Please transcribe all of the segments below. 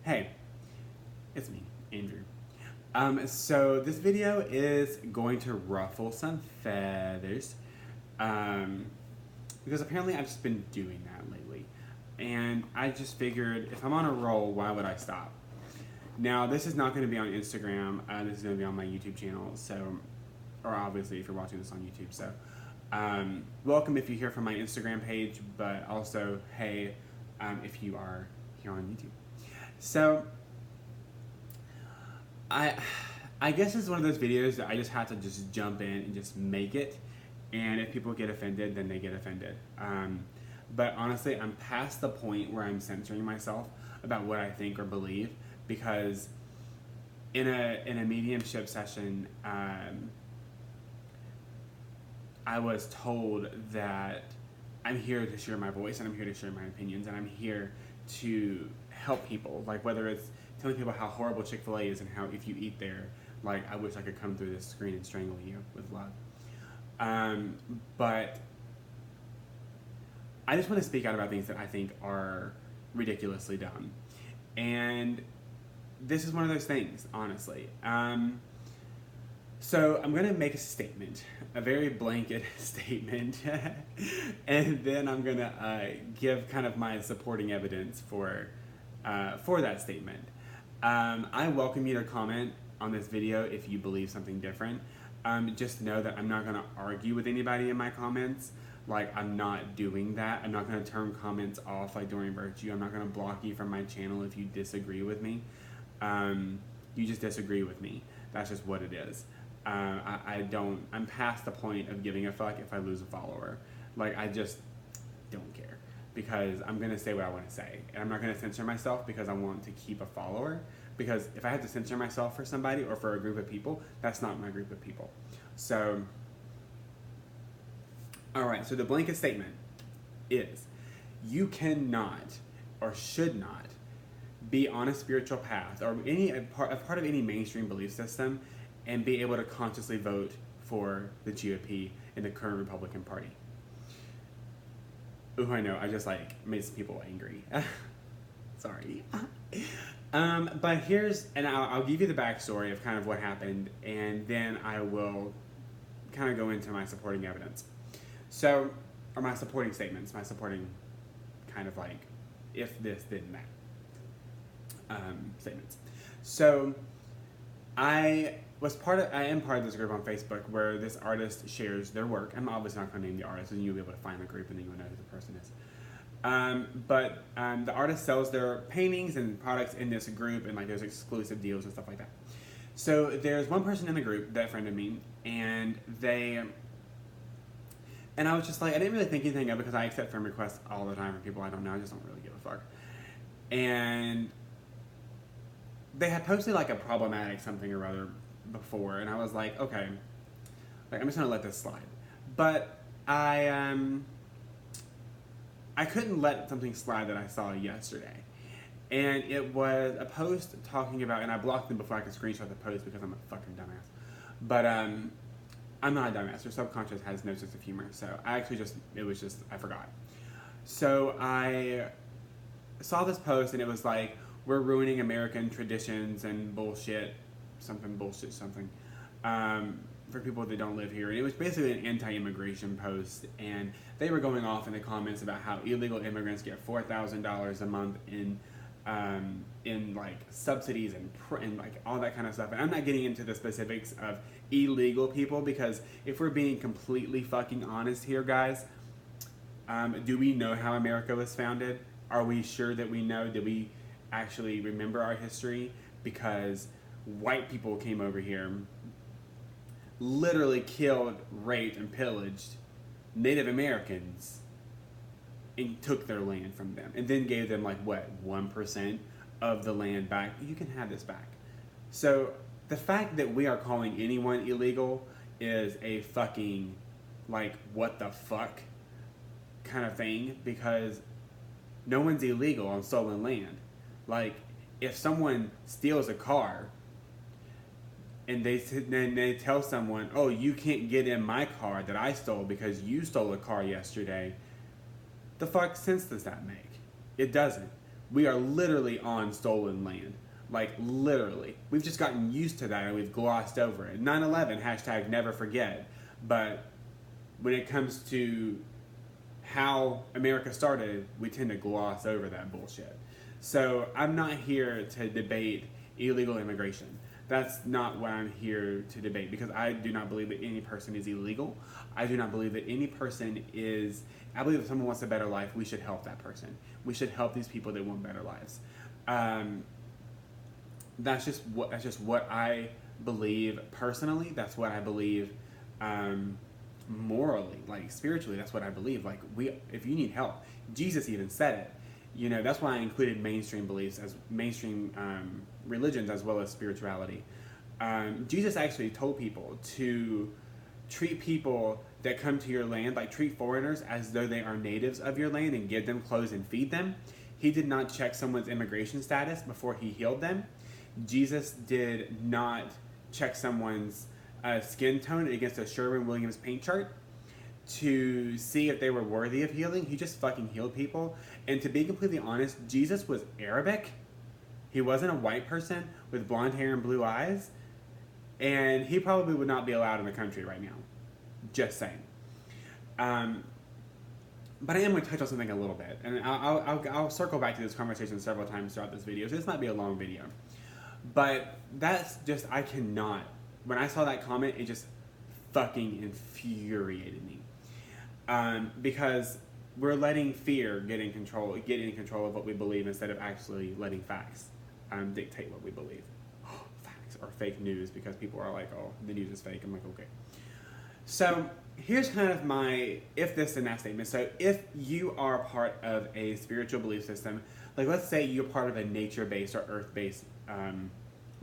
Hey, it's me, Andrew. So this video is going to ruffle some feathers, because apparently I've just been doing that lately. And I just figured if I'm on a roll, why would I stop? Now, this is not going to be on Instagram. This is going to be on my YouTube channel. So, or obviously if you're watching this on YouTube. So, welcome if you hear from my Instagram page, but also, hey, if you are here on YouTube. So, I guess it's one of those videos that I just have to just jump in and just make it. And if people get offended, then they get offended. But honestly, I'm past the point where I'm censoring myself about what I think or believe, because in a mediumship session, I was told that I'm here to share my voice and I'm here to share my opinions and I'm here to help people. Like whether it's telling people how horrible Chick-fil-A is and how if you eat there, like I wish I could come through this screen and strangle you with love. But I just want to speak out about things that I think are ridiculously dumb. And this is one of those things, honestly. So I'm going to make a statement, a very blanket statement, and then I'm going to give kind of my supporting evidence for that statement. I welcome you to comment on this video if you believe something different. Just know that I'm not going to argue with anybody in my comments. Like, I'm not doing that. I'm not going to turn comments off like during Virtue. I'm not going to block you from my channel if you disagree with me. You just disagree with me. That's just what it is. I'm past the point of giving a fuck if I lose a follower. Like, I just don't care. Because I'm going to say what I want to say. And I'm not going to censor myself because I want to keep a follower. Because if I have to censor myself for somebody or for a group of people, that's not my group of people. So, alright, so the blanket statement is, you cannot or should not be on a spiritual path or a part of any mainstream belief system and be able to consciously vote for the GOP and the current Republican Party. Ooh, I know, I just made some people angry. Sorry. But I'll give you the backstory of kind of what happened, and then I will kind of go into my supporting evidence. So, or my supporting statements, my supporting kind of if this, then that statements. So, I am part of this group on Facebook where this artist shares their work. I'm obviously not going to name the artist, and you'll be able to find the group and then you'll know who the person is. But the artist sells their paintings and products in this group, and there's exclusive deals and stuff like that. So there's one person in the group that friended me, and I was just I didn't really think anything of it because I accept friend requests all the time from people I don't know. I just don't really give a fuck. And they had posted a problematic something or other before, and I was like, okay, I'm just gonna let this slide. But I couldn't let something slide that I saw yesterday. And it was a post talking about, and I blocked them before I could screenshot the post because I'm a fucking dumbass. But I'm not a dumbass. Your subconscious has no sense of humor. So I forgot. So I saw this post and it was we're ruining American traditions and bullshit, something, for people that don't live here. And it was basically an anti-immigration post, and they were going off in the comments about how illegal immigrants get $4,000 a month in subsidies and all that kind of stuff. And I'm not getting into the specifics of illegal people, because if we're being completely fucking honest here, guys, do we know how America was founded? Are we sure that we know? Did we actually remember our history? Because white people came over here, literally killed, raped, and pillaged Native Americans and took their land from them, and then gave them 1% of the land back. You can have this back. So the fact that we are calling anyone illegal is a fucking what the fuck kind of thing, because no one's illegal on stolen land. If someone steals a car and they tell someone, oh, you can't get in my car that I stole because you stole a car yesterday, the fuck sense does that make? It doesn't. We are literally on stolen land. Like, literally. We've just gotten used to that and we've glossed over it. 9/11, hashtag never forget. But when it comes to how America started, we tend to gloss over that bullshit. So I'm not here to debate illegal immigration. That's not what I'm here to debate, because I do not believe that any person is illegal. I do not believe that any person is... I believe if someone wants a better life, we should help that person. We should help these people that want better lives. That's just what I believe personally. That's what I believe morally, like spiritually. That's what I believe. Like, if you need help, Jesus even said it. You know, that's why I included mainstream beliefs as mainstream religions as well as spirituality. Jesus actually told people to treat people that come to your land, like treat foreigners as though they are natives of your land and give them clothes and feed them. He did not check someone's immigration status before he healed them. Jesus did not check someone's skin tone against a Sherwin-Williams paint chart to see if they were worthy of healing. He just fucking healed people. And to be completely honest, Jesus was Arabic. He wasn't a white person with blonde hair and blue eyes. And he probably would not be allowed in the country right now. Just saying. But I am going to touch on something a little bit. And I'll circle back to this conversation several times throughout this video. So this might be a long video. But that's just, I cannot. When I saw that comment, it just fucking infuriated me. Because we're letting fear get in control of what we believe instead of actually letting facts dictate what we believe. Facts or fake news, because people are like, oh, the news is fake. I'm like, okay. So here's kind of my if this and that statement. So if you are part of a spiritual belief system, like let's say you're part of a nature-based or earth-based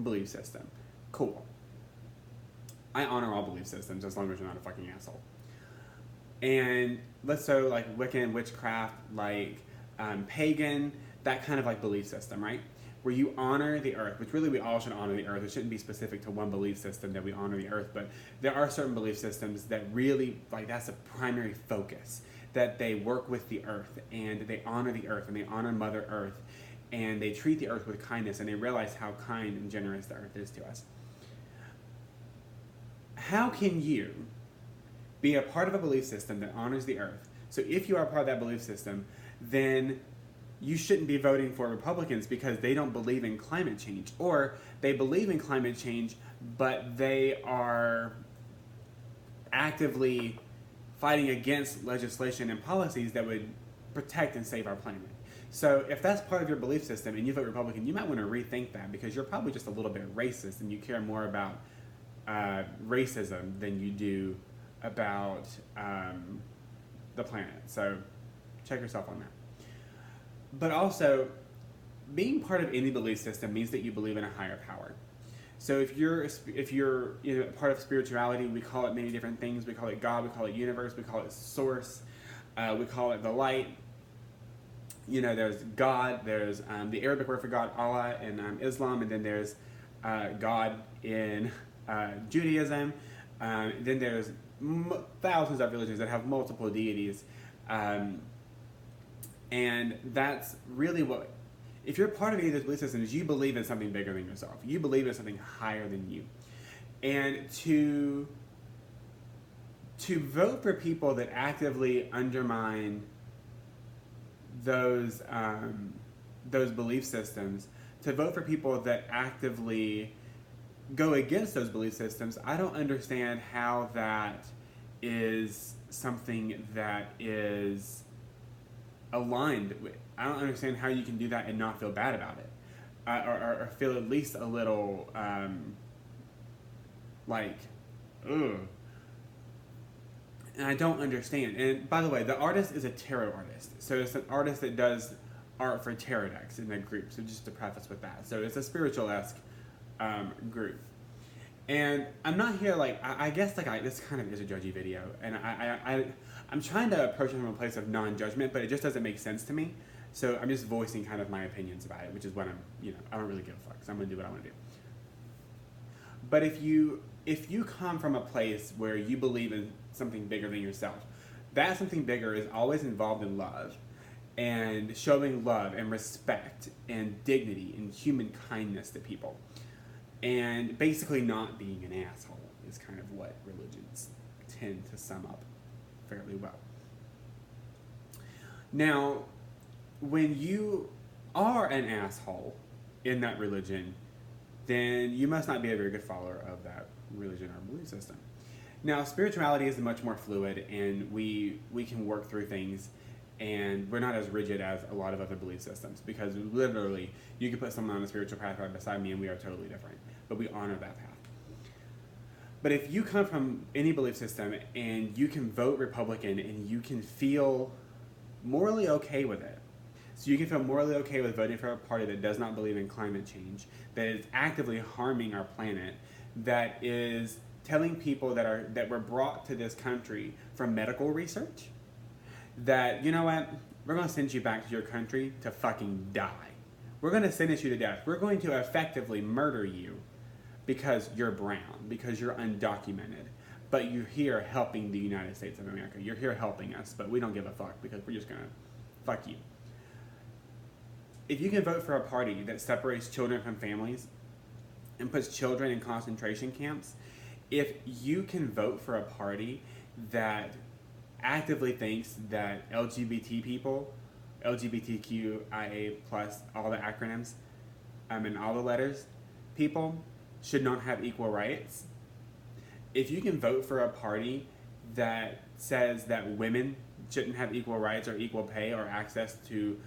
belief system, cool. I honor all belief systems as long as you're not a fucking asshole. And let's say like Wiccan, witchcraft, like pagan, that kind of like belief system, right? Where you honor the earth, which really we all should honor the earth. It shouldn't be specific to one belief system that we honor the earth, but there are certain belief systems that really, like that's a primary focus, that they work with the earth and they honor the earth and they honor Mother Earth and they treat the earth with kindness and they realize how kind and generous the earth is to us. How can you be a part of a belief system that honors the earth? So if you are part of that belief system, then you shouldn't be voting for Republicans because they don't believe in climate change, or they believe in climate change, but they are actively fighting against legislation and policies that would protect and save our planet. So if that's part of your belief system and you vote Republican, you might want to rethink that, because you're probably just a little bit racist and you care more about racism than you do about the planet. So check yourself on that. But also, being part of any belief system means that you believe in a higher power. So if you're part of spirituality, we call it many different things. We call it God, we call it universe, we call it source, we call it the light. You know, there's God, there's the Arabic word for God, Allah, in Islam, and then there's God in Judaism. Then there's thousands of religions that have multiple deities. And that's really what, if you're part of any of those belief systems, you believe in something bigger than yourself. You believe in something higher than you. And to vote for people that actively undermine those belief systems, to vote for people that actively go against those belief systems, I don't understand how that is something that is aligned with. I don't understand how you can do that and not feel bad about it, or feel at least a little like, ugh. And I don't understand. And by the way, the artist is a tarot artist, so it's an artist that does art for tarot decks in a group. So just to preface with that, so it's a spiritual-esque group. And I'm not here like I guess like this kind of is a judgy video, and I'm trying to approach it from a place of non-judgment, but it just doesn't make sense to me. So I'm just voicing kind of my opinions about it, which is what I don't really give a fuck, because I'm gonna do what I want to do. But if you come from a place where you believe in something bigger than yourself, that something bigger is always involved in love. and showing love and respect and dignity and human kindness to people. And basically not being an asshole is kind of what religions tend to sum up fairly well. Now, when you are an asshole in that religion, then you must not be a very good follower of that religion or belief system. Now, spirituality is much more fluid, and we can work through things, and we're not as rigid as a lot of other belief systems, because literally, you could put someone on a spiritual path right beside me, and we are totally different, but we honor that path. But if you come from any belief system, and you can vote Republican, and you can feel morally okay with it, so you can feel morally okay with voting for a party that does not believe in climate change, that is actively harming our planet, that is telling people that were brought to this country from medical research, that, you know what, we're going to send you back to your country to fucking die. We're going to sentence you to death. We're going to effectively murder you because you're brown, because you're undocumented. But you're here helping the United States of America. You're here helping us, but we don't give a fuck because we're just going to fuck you. If you can vote for a party that separates children from families and puts children in concentration camps, if you can vote for a party that actively thinks that LGBT people, LGBTQIA+, all the acronyms, and all the letters, people should not have equal rights, if you can vote for a party that says that women shouldn't have equal rights or equal pay or access to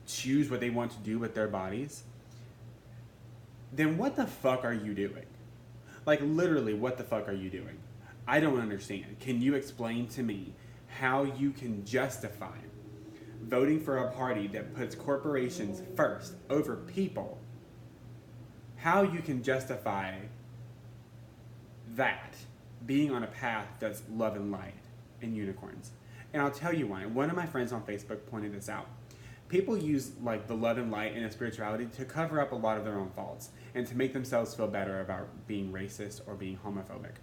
choose what they want to do with their bodies, then what the fuck are you doing? Like, literally, what the fuck are you doing? I don't understand. Can you explain to me how you can justify voting for a party that puts corporations first over people? How you can justify that being on a path that's love and light and unicorns? And I'll tell you why. One of my friends on Facebook pointed this out. People use like the love and light and the spirituality to cover up a lot of their own faults and to make themselves feel better about being racist or being homophobic.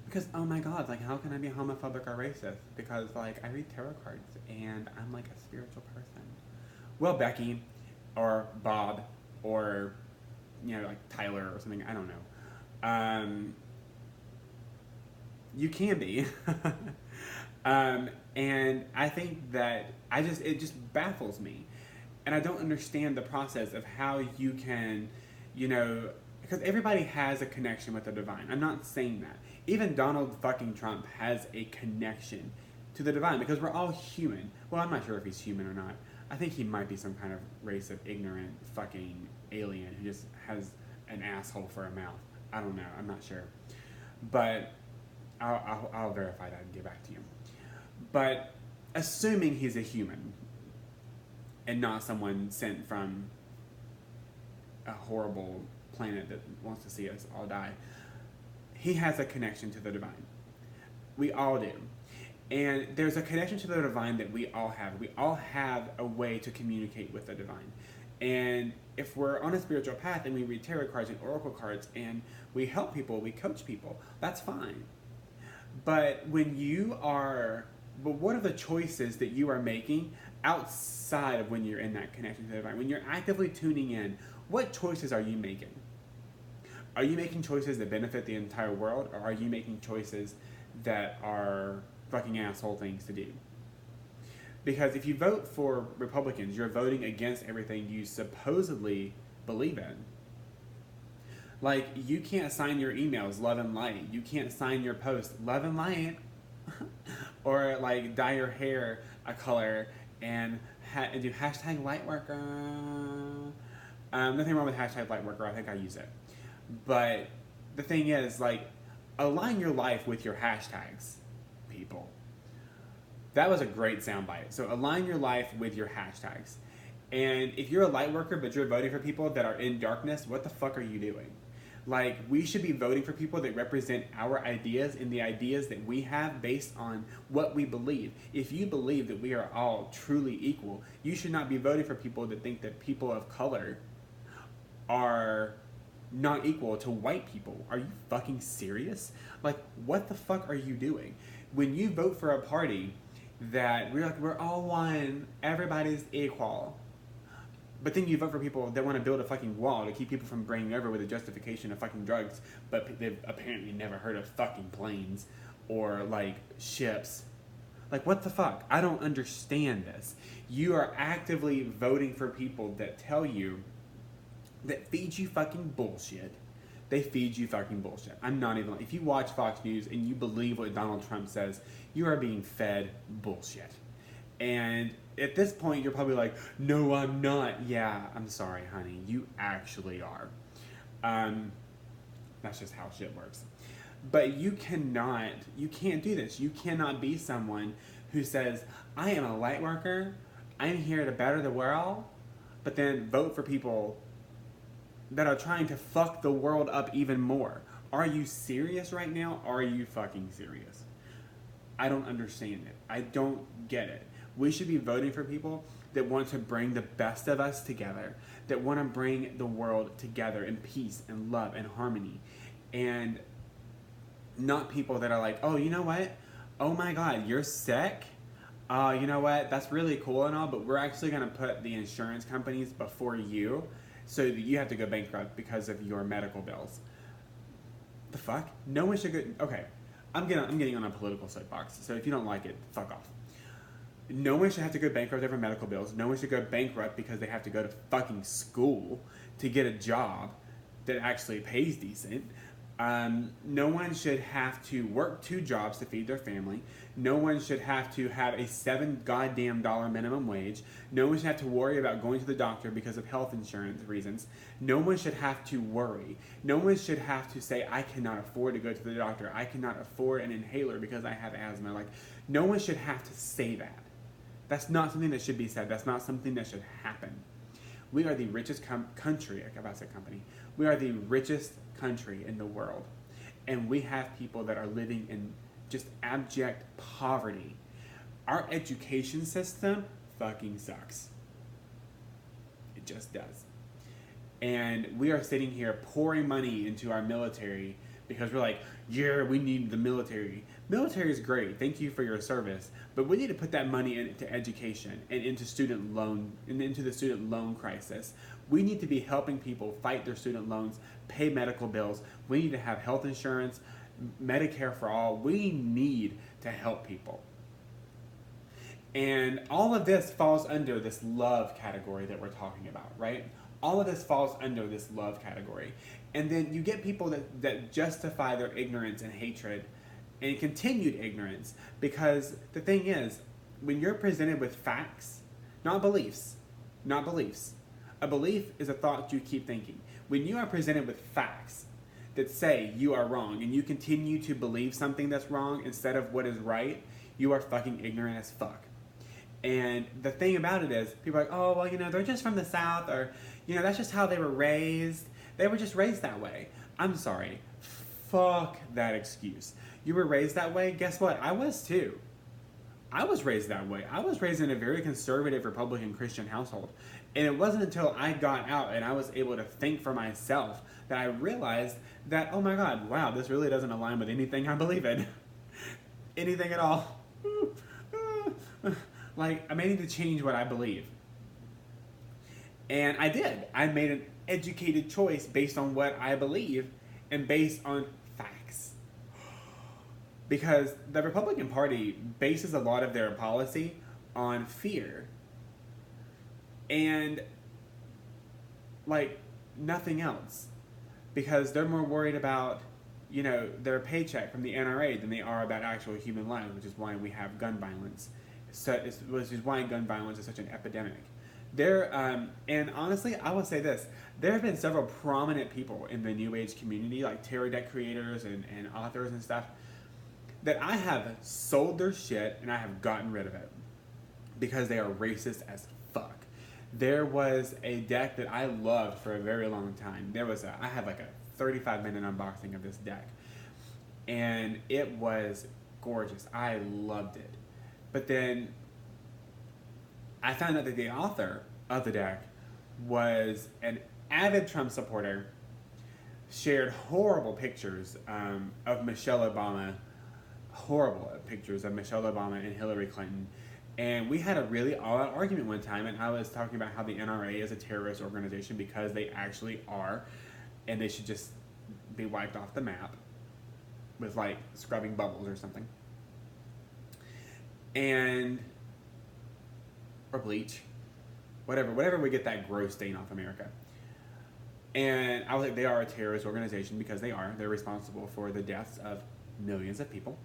Because, oh my god, like, how can I be homophobic or racist? Because, like, I read tarot cards and I'm like a spiritual person. Well, Becky or Bob or, you know, like Tyler or something, I don't know. You can be. And I think that it just baffles me. And I don't understand the process of how you can, you know, because everybody has a connection with the divine. I'm not saying that. Even Donald fucking Trump has a connection to the divine because we're all human. Well, I'm not sure if he's human or not. I think he might be some kind of race of ignorant fucking alien who just has an asshole for a mouth. I don't know. I'm not sure. But I'll verify that and get back to you. But assuming he's a human and not someone sent from a horrible planet that wants to see us all die, he has a connection to the divine. We all do. And there's a connection to the divine that we all have. We all have a way to communicate with the divine. And if we're on a spiritual path and we read tarot cards and oracle cards and we help people, we coach people, that's fine. But what are the choices that you are making outside of when you're in that connection to the divine? When you're actively tuning in, what choices are you making? Are you making choices that benefit the entire world, or are you making choices that are fucking asshole things to do? Because if you vote for Republicans, you're voting against everything you supposedly believe in. Like, you can't sign your emails love and light. You can't sign your posts love and light. Or, like, dye your hair a color and do hashtag lightworker. Nothing wrong with hashtag lightworker. I think I use it. But the thing is, like, align your life with your hashtags, people. That was a great soundbite. So align your life with your hashtags. And if you're a light worker but you're voting for people that are in darkness, what the fuck are you doing? Like, we should be voting for people that represent our ideas and the ideas that we have based on what we believe. If you believe that we are all truly equal, you should not be voting for people that think that people of color are not equal to white people. Are you fucking serious? Like, what the fuck are you doing? When you vote for a party, that we're all one, everybody's equal. But then you vote for people that want to build a fucking wall to keep people from bringing over with a justification of fucking drugs, but they've apparently never heard of fucking planes or like ships. Like, what the fuck? I don't understand this. You are actively voting for people that tell you, that feed you fucking bullshit. They feed you fucking bullshit. I'm not even, if you watch Fox News and you believe what Donald Trump says, you are being fed bullshit. And at this point, you're probably like, no, I'm not. Yeah, I'm sorry, honey. You actually are. That's just how shit works. But you can't do this. You cannot be someone who says, I am a light worker, I'm here to better the world, but then vote for people that are trying to fuck the world up even more. Are you serious right now? Are you fucking serious? I don't understand it. I don't get it. We should be voting for people that want to bring the best of us together, that want to bring the world together in peace and love and harmony. And not people that are like, oh, you know what? Oh my God, you're sick? You know what? That's really cool and all, but we're actually going to put the insurance companies before you so that you have to go bankrupt because of your medical bills. The fuck? No one should go... Okay, I'm getting on a political soapbox, so if you don't like it, fuck off. No one should have to go bankrupt over medical bills. No one should go bankrupt because they have to go to fucking school to get a job that actually pays decent. No one should have to work 2 jobs to feed their family. No one should have to have a $7 goddamn minimum wage. No one should have to worry about going to the doctor because of health insurance reasons. No one should have to worry. No one should have to say, I cannot afford to go to the doctor. I cannot afford an inhaler because I have asthma. Like, no one should have to say that. That's not something that should be said. That's not something that should happen. We are the richest country, I said company. We are the richest country in the world. And we have people that are living in just abject poverty. Our education system fucking sucks. It just does. And we are sitting here pouring money into our military because we're like, yeah, we need the military. Military is great. Thank you for your service. But we need to put that money into education and into student loan and into the student loan crisis. We need to be helping people fight their student loans, pay medical bills. We need to have health insurance, Medicare for all. We need to help people. And all of this falls under this love category that we're talking about, right? All of this falls under this love category. And then you get people that justify their ignorance and hatred and continued ignorance, because the thing is, when you're presented with facts, not beliefs, a belief is a thought you keep thinking. When you are presented with facts that say you are wrong and you continue to believe something that's wrong instead of what is right, you are fucking ignorant as fuck. And the thing about it is, people are like, oh, well, you know, they're just from the South, or, you know, that's just how they were raised. They were just raised that way. I'm sorry. Fuck that excuse. You were raised that way? Guess what? I was too. I was raised that way. I was raised in a very conservative Republican Christian household. And it wasn't until I got out and I was able to think for myself that I realized that, oh my God, wow, this really doesn't align with anything I believe in. Anything at all. Like, I may need to change what I believe. And I did. I made an educated choice based on what I believe and based on facts. Because the Republican Party bases a lot of their policy on fear. And, like, nothing else. Because they're more worried about, you know, their paycheck from the NRA than they are about actual human lives, which is why we have gun violence. Which is why gun violence is such an epidemic. And honestly, I will say this. There have been several prominent people in the New Age community, like tarot deck creators and authors and stuff, that I have sold their shit and I have gotten rid of it because they are racist as fuck. There was a deck that I loved for a very long time. I had like a 35-minute unboxing of this deck. And it was gorgeous. I loved it. But then I found out that the author of the deck was an avid Trump supporter, shared horrible pictures of Michelle Obama horrible pictures of Michelle Obama and Hillary Clinton. And we had a really all-out argument one time, and I was talking about how the NRA is a terrorist organization because they actually are, and they should just be wiped off the map with like scrubbing bubbles or something. And or bleach. Whatever we get that gross stain off America. And I was like, they are a terrorist organization because they are. They're responsible for the deaths of millions of people.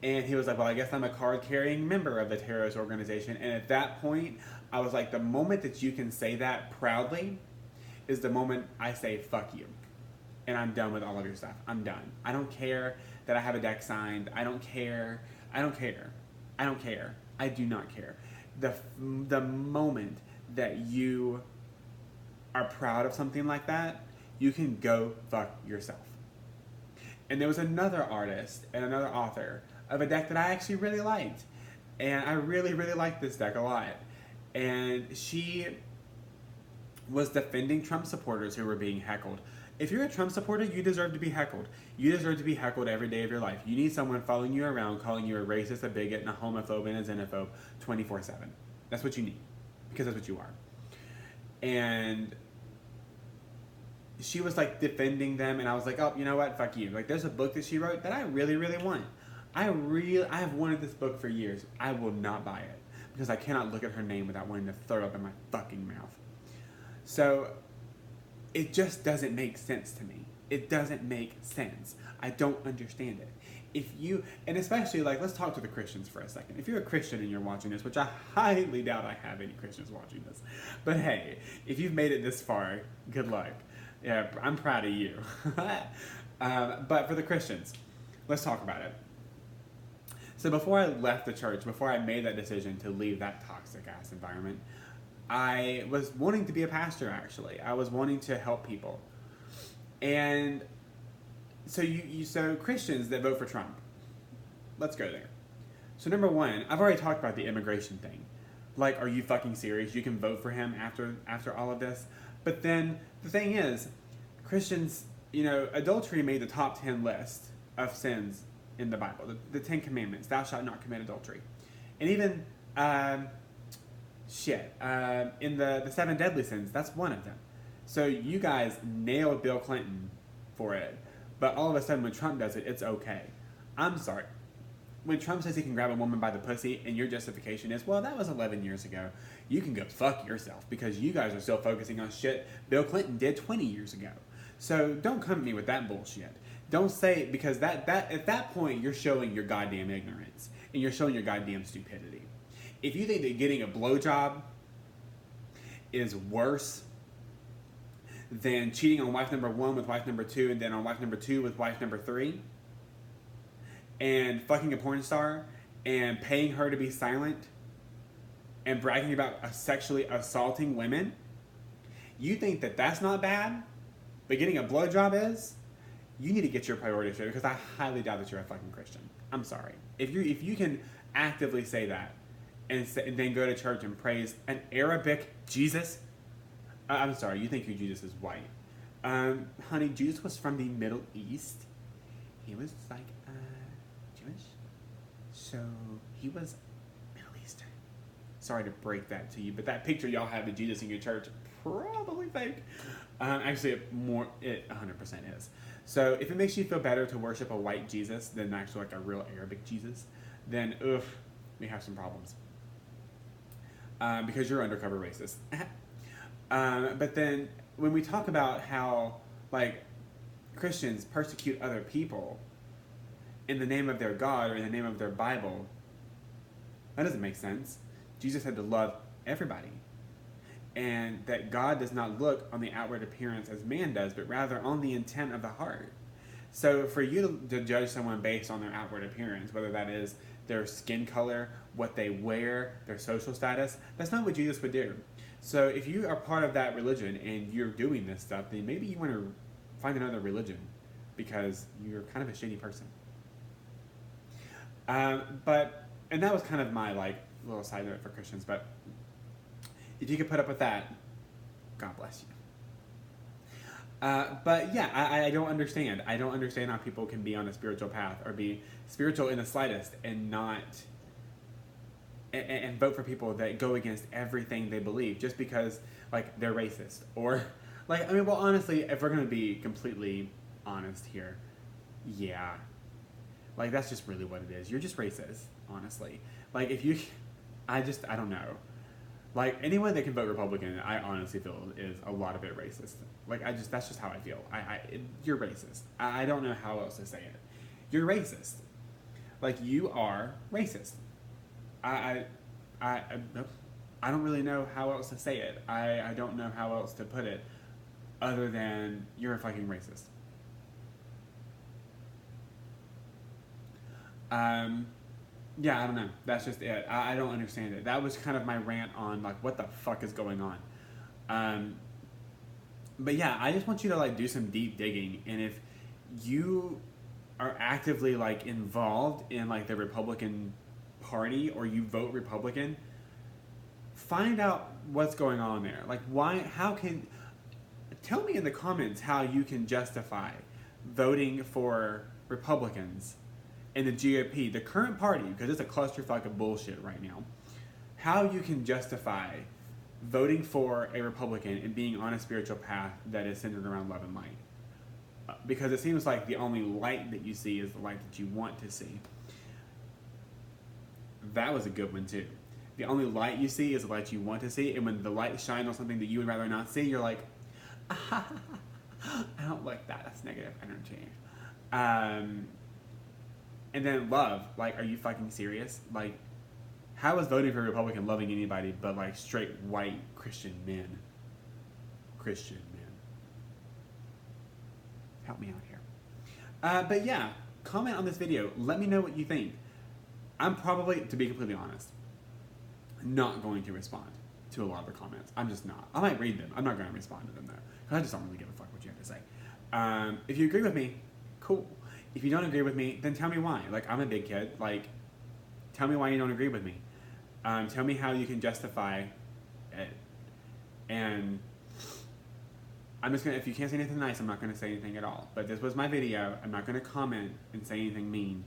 And he was like, well, I guess I'm a card-carrying member of the terrorist organization. And at that point, I was like, the moment that you can say that proudly is the moment I say, fuck you. And I'm done with all of your stuff. I'm done. I don't care that I have a deck signed. I don't care. I don't care. I don't care. I do not care. The moment that you are proud of something like that, you can go fuck yourself. And there was another artist and another author of a deck that I actually really liked. And I really, really liked this deck a lot. And she was defending Trump supporters who were being heckled. If you're a Trump supporter, you deserve to be heckled. You deserve to be heckled every day of your life. You need someone following you around, calling you a racist, a bigot, and a homophobe, and a xenophobe 24/7. That's what you need. Because that's what you are. And she was like defending them, and I was like, oh, you know what? Fuck you. Like, there's a book that she wrote that I really, really want. I have wanted this book for years. I will not buy it. Because I cannot look at her name without wanting to throw it up in my fucking mouth. So it just doesn't make sense to me. It doesn't make sense. I don't understand it. If you, and especially like, let's talk to the Christians for a second. If you're a Christian and you're watching this, which I highly doubt I have any Christians watching this, but hey, if you've made it this far, good luck. Yeah, I'm proud of you. But for the Christians, let's talk about it. So before I left the church, before I made that decision to leave that toxic ass environment, I was wanting to be a pastor, actually. I was wanting to help people. And so so Christians that vote for Trump, let's go there. So number one, I've already talked about the immigration thing. Like, are you fucking serious? You can vote for him after all of this? But then the thing is, Christians, adultery made the top 10 list of sins in the Bible. The 10 Commandments, thou shalt not commit adultery. And even, in the 7 deadly sins, that's one of them. So you guys nailed Bill Clinton for it, but all of a sudden when Trump does it, it's okay. I'm sorry. When Trump says he can grab a woman by the pussy and your justification is, well, that was 11 years ago, you can go fuck yourself because you guys are still focusing on shit Bill Clinton did 20 years ago. So don't come at me with that bullshit. Don't say, because that at that point you're showing your goddamn ignorance and you're showing your goddamn stupidity. If you think that getting a blowjob is worse than cheating on wife number 1 with wife number 2 and then on wife number 2 with wife number 3, and fucking a porn star and paying her to be silent and bragging about sexually assaulting women, you think that that's not bad, but getting a blowjob is? You need to get your priorities straight, because I highly doubt that you're a fucking Christian. I'm sorry. If you can actively say that and then go to church and praise an Arabic Jesus, I'm sorry, you think your Jesus is white. Honey, Jesus was from the Middle East. He was like Jewish. So he was Middle Eastern. Sorry to break that to you, but that picture y'all have of Jesus in your church, probably fake. Actually, it 100% is. So if it makes you feel better to worship a white Jesus than actually like a real Arabic Jesus, then we have some problems. Because you're undercover racist. But then when we talk about how like Christians persecute other people in the name of their God or in the name of their Bible, that doesn't make sense. Jesus had to love everybody. And that God does not look on the outward appearance as man does, but rather on the intent of the heart. So for you to judge someone based on their outward appearance, whether that is their skin color, what they wear, their social status, that's not what Jesus would do. So if you are part of that religion and you're doing this stuff, then maybe you want to find another religion because you're kind of a shitty person. And that was kind of my like little side note for Christians, but if you could put up with that, God bless But yeah, I don't understand. I don't understand how people can be on a spiritual path or be spiritual in the slightest and not and vote for people that go against everything they believe just because like they're racist or like I mean, well, honestly, if we're gonna be completely honest here, yeah, like that's just really what it is. You're just racist, honestly. Like if you, I don't know. Like anyone that can vote Republican, I honestly feel is a lot of it racist. Like that's just how I feel. You're racist. I don't know how else to say it. You're racist. Like you are racist. I, I, I, I don't really know how else to say it. I don't know how else to put it, other than you're a fucking racist. Yeah, I don't know. That's just it. I don't understand it. That was kind of my rant on like what the fuck is going on. Um, but yeah, I just want you to like do some deep digging, and if you are actively like involved in like the Republican Party or you vote Republican, find out what's going on there. Like why? How can? Tell me in the comments how you can justify voting for Republicans in the GOP, the current party, because it's a clusterfuck of bullshit right now. How you can justify voting for a Republican and being on a spiritual path that is centered around love and light. Because it seems like the only light that you see is the light that you want to see. That was a good one too. The only light you see is the light you want to see, and when the light shines on something that you would rather not see, you're like, ah, I don't like that. That's negative energy. And then love, like, are you fucking serious? Like, how is voting for a Republican loving anybody but like straight white Christian men? Christian men. Help me out here. But yeah, comment on this video. Let me know what you think. I'm probably, to be completely honest, not going to respond to a lot of the comments. I'm just not. I might read them. I'm not going to respond to them though, because I just don't really give a fuck what you have to say. If you agree with me, cool. If you don't agree with me, then tell me why. Like, I'm a big kid. Like, tell me why you don't agree with me. Tell me how you can justify it. And I'm just gonna, if you can't say anything nice, I'm not gonna say anything at all. But this was my video. I'm not gonna comment and say anything mean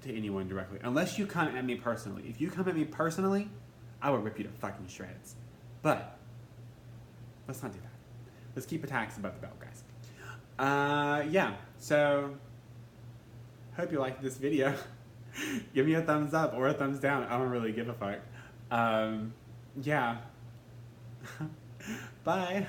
to anyone directly. Unless you come at me personally. If you come at me personally, I will rip you to fucking shreds. But, let's not do that. Let's keep attacks above the belt, guys. Yeah, so, hope you liked this video. Give me a thumbs up or a thumbs down. I don't really give a fuck. Yeah. Bye.